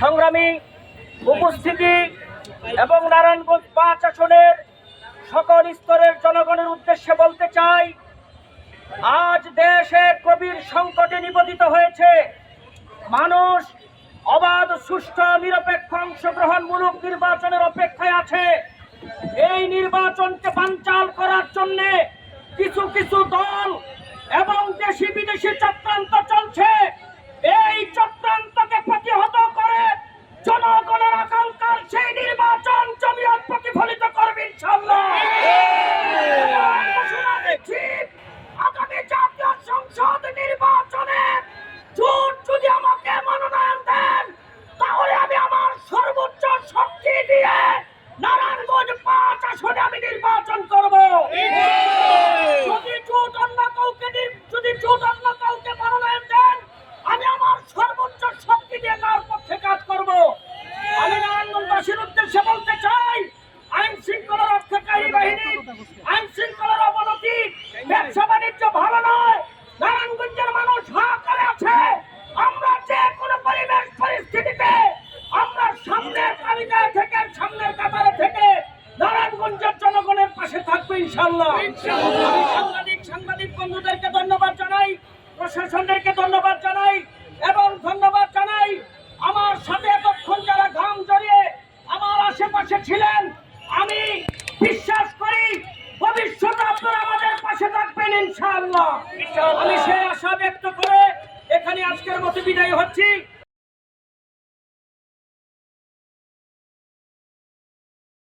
সংগ্রামী উপস্থিতি এবং নারায়ণগঞ্জ 5 আসনের সকল স্তরের জনগণের উদ্দেশ্যে বলতে চাই, আজ দেশে গভীর সংকটে নিপতিত হয়েছে। মানুষ অবাধ, সুষ্ঠু, নিরপেক্ষ, অংশগ্রহণমূলক নির্বাচনের অপেক্ষায় আছে। এই নির্বাচনকে বানচাল করার জন্য কিছু কিছু দল এবং দেশি বিদেশি চক্রান্ত চলছে। এই চক্রান্তকে প্রতিহত করে জনগণের আকাঙ্ক্ষার সেই নির্বাচন জমিয়ত প্রতিফলিত করবে ইনশাআল্লাহ। আগামী জাতীয় সংসদ নির্বাচনে জোট যদি আমাকে মনোনয়ন দেন, তাহলে আমি আমার সর্বোচ্চ শক্তি দিয়ে নারায়ণগঞ্জ 5 আসনে আমি নির্বাচন করব। যদি জোট অন্য কাউকে মনোনয়ন দেন, আমি আমার সর্বোচ্চ শক্তি দিয়ে তার পক্ষে কাজ করব। আমি নারায়ণগঞ্জবাসীর উদ্দেশ্যে বলতে চাই, আইন শৃঙ্খলা রক্ষাকারী বাহিনী আইন শৃঙ্খলার অবনতি, ব্যবসা বাণিজ্য ভালো নয়। নারায়ণগঞ্জের মানুষ হাহাকারে আছে। আমরা যে কোনো পরিস্থিতিতে আমরা সামনের তালিকায় থেকে, সামনের কাতারে থেকে নারায়ণগঞ্জের জনগণের পাশে থাকবো ইনশাআল্লাহ। আমি সাংবাদিক বন্ধুদেরকে ধন্যবাদ জানাই, প্রশাসনদেরকে ধন্যবাদ জানাই এবং ধন্যবাদ জানাই আমার সাথে এতক্ষণ যারা ঘাম জড়িয়ে আমার আশেপাশে ছিলেন। আমি বিশ্বাস করি ভবিষ্যতে আপনারা আমাদের পাশে থাকবেন ইনশাআল্লাহ। আমি সেই আশা ব্যক্ত করে এখানে আজকের মতো বিদায় হচ্ছি।